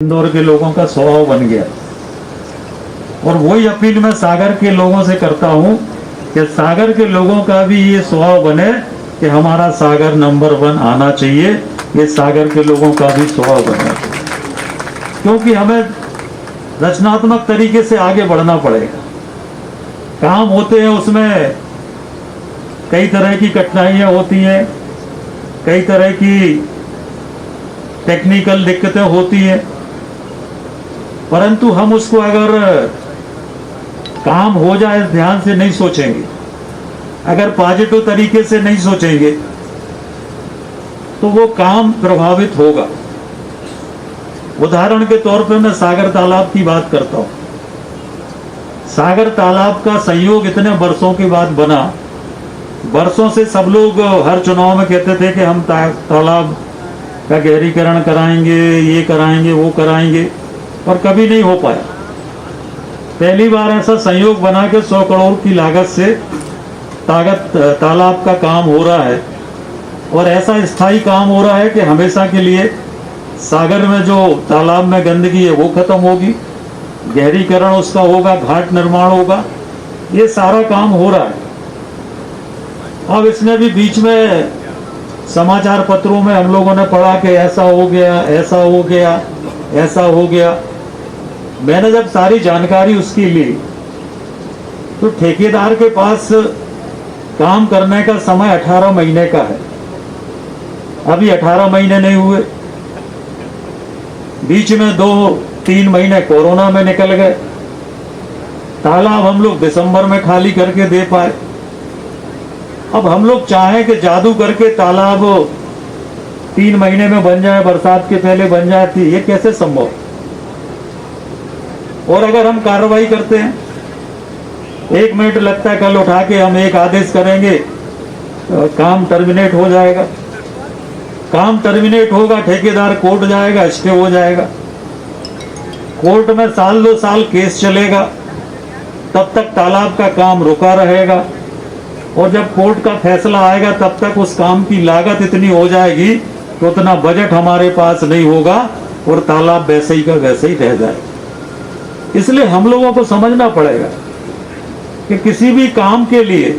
इंदौर के लोगों का स्वभाव बन गया और वही अपील मैं सागर के लोगों से करता हूं कि सागर के लोगों का भी ये स्वभाव बने कि हमारा सागर नंबर 1 आना चाहिए। ये सागर के लोगों का भी स्वभाव बनना चाहिए, क्योंकि हमें रचनात्मक तरीके से आगे बढ़ना पड़ेगा। काम होते हैं उसमें कई तरह की कठिनाइयां होती हैं, कई तरह की टेक्निकल दिक्कतें होती हैं, परंतु हम उसको अगर काम हो जाए ध्यान से नहीं सोचेंगे, अगर पॉजिटिव तरीके से नहीं सोचेंगे तो वो काम प्रभावित होगा। उदाहरण के तौर पे मैं सागर तालाब की बात करता हूँ। सागर तालाब का संयोग इतने वर्षों के बाद बना। वर्षों से सब लोग हर चुनाव में कहते थे कि हम तालाब का गहरीकरण कराएंगे, ये कराएंगे, वो कराएंगे, पर कभी नहीं हो पाया। पहली बार ऐसा संयोग बना के 100 करोड़ की लागत से तालाब का काम हो रहा है और ऐसा स्थायी काम हो रहा है कि हमेशा के लिए सागर में जो तालाब में गंदगी है वो खत्म होगी, गहरीकरण उसका होगा, घाट निर्माण होगा, ये सारा काम हो रहा है। अब इसमें भी बीच में समाचार पत्रों में हम लोगों ने पढ़ा कि ऐसा हो गया, ऐसा हो गया, ऐसा हो गया। मैंने जब सारी जानकारी उसकी ली तो ठेकेदार के पास काम करने का समय 18 महीने का है। अभी 18 महीने नहीं हुए, बीच में 2-3 महीने कोरोना में निकल गए। तालाब हम लोग दिसंबर में खाली करके दे पाए। अब हम लोग चाहें कि जादू करके तालाब 3 महीने में बन जाए, बरसात के पहले बन जाए, थी ये कैसे संभव? और अगर हम कार्रवाई करते हैं, 1 मिनट लगता है, कल उठा के हम एक आदेश करेंगे, काम टर्मिनेट हो जाएगा। काम टर्मिनेट होगा, ठेकेदार कोर्ट जाएगा, स्टे हो जाएगा, कोर्ट में 1-2 साल केस चलेगा, तब तक तालाब का काम रुका रहेगा और जब कोर्ट का फैसला आएगा तब तक उस काम की लागत इतनी हो जाएगी कि उतना बजट हमारे पास नहीं होगा और तालाब वैसे ही का वैसे ही रह जाएगा। इसलिए हम लोगों को समझना पड़ेगा कि किसी भी काम के लिए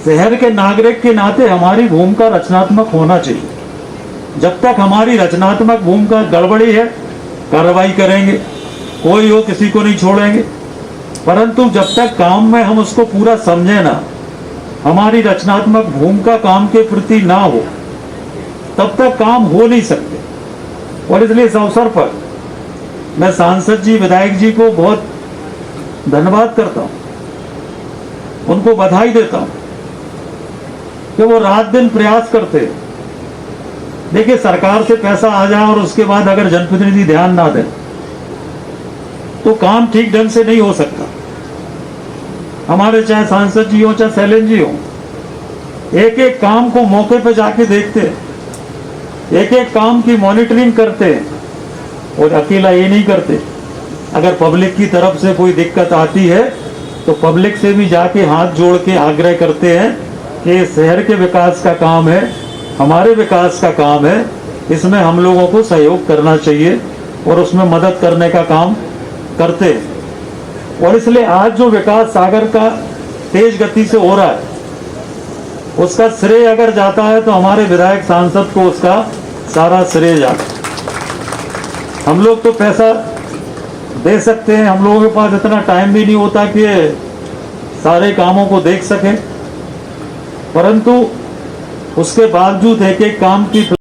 शहर के नागरिक के नाते हमारी भूमिका रचनात्मक होना चाहिए। जब तक हमारी रचनात्मक भूमिका गड़बड़ी है, कार्रवाई करेंगे, कोई हो किसी को नहीं छोड़ेंगे, परंतु जब तक काम में हम उसको पूरा समझे ना, हमारी रचनात्मक भूमिका काम के प्रति ना हो, तब तक काम हो नहीं सकते। और इसलिए इस अवसर पर मैं सांसद जी, विधायक जी को बहुत धन्यवाद करता हूं, उनको बधाई देता हूं कि वो रात दिन प्रयास करते हैं। देखिए, सरकार से पैसा आ जाए और उसके बाद अगर जनप्रतिनिधि ध्यान ना दें तो काम ठीक ढंग से नहीं हो सकता। हमारे चाहे सांसद जी हो, चाहे शैलेंद्र जी हो, एक एक काम को मौके पे जाके देखते हैं, एक एक काम की मॉनिटरिंग करते हैं और अकेला ये नहीं करते। अगर पब्लिक की तरफ से कोई दिक्कत आती है तो पब्लिक से भी जाके हाथ जोड़ के आग्रह करते हैं कि शहर के विकास का काम है, हमारे विकास का काम है, इसमें हम लोगों को सहयोग करना चाहिए और उसमें मदद करने का काम करते हैं। और इसलिए आज जो विकास सागर का तेज गति से हो रहा है, उसका श्रेय अगर जाता है तो हमारे विधायक सांसद को उसका सारा श्रेय जाता है। हम लोग तो पैसा दे सकते हैं, हम लोगों के पास इतना टाइम भी नहीं होता कि सारे कामों को देख सकें, परंतु उसके बावजूद एक एक काम की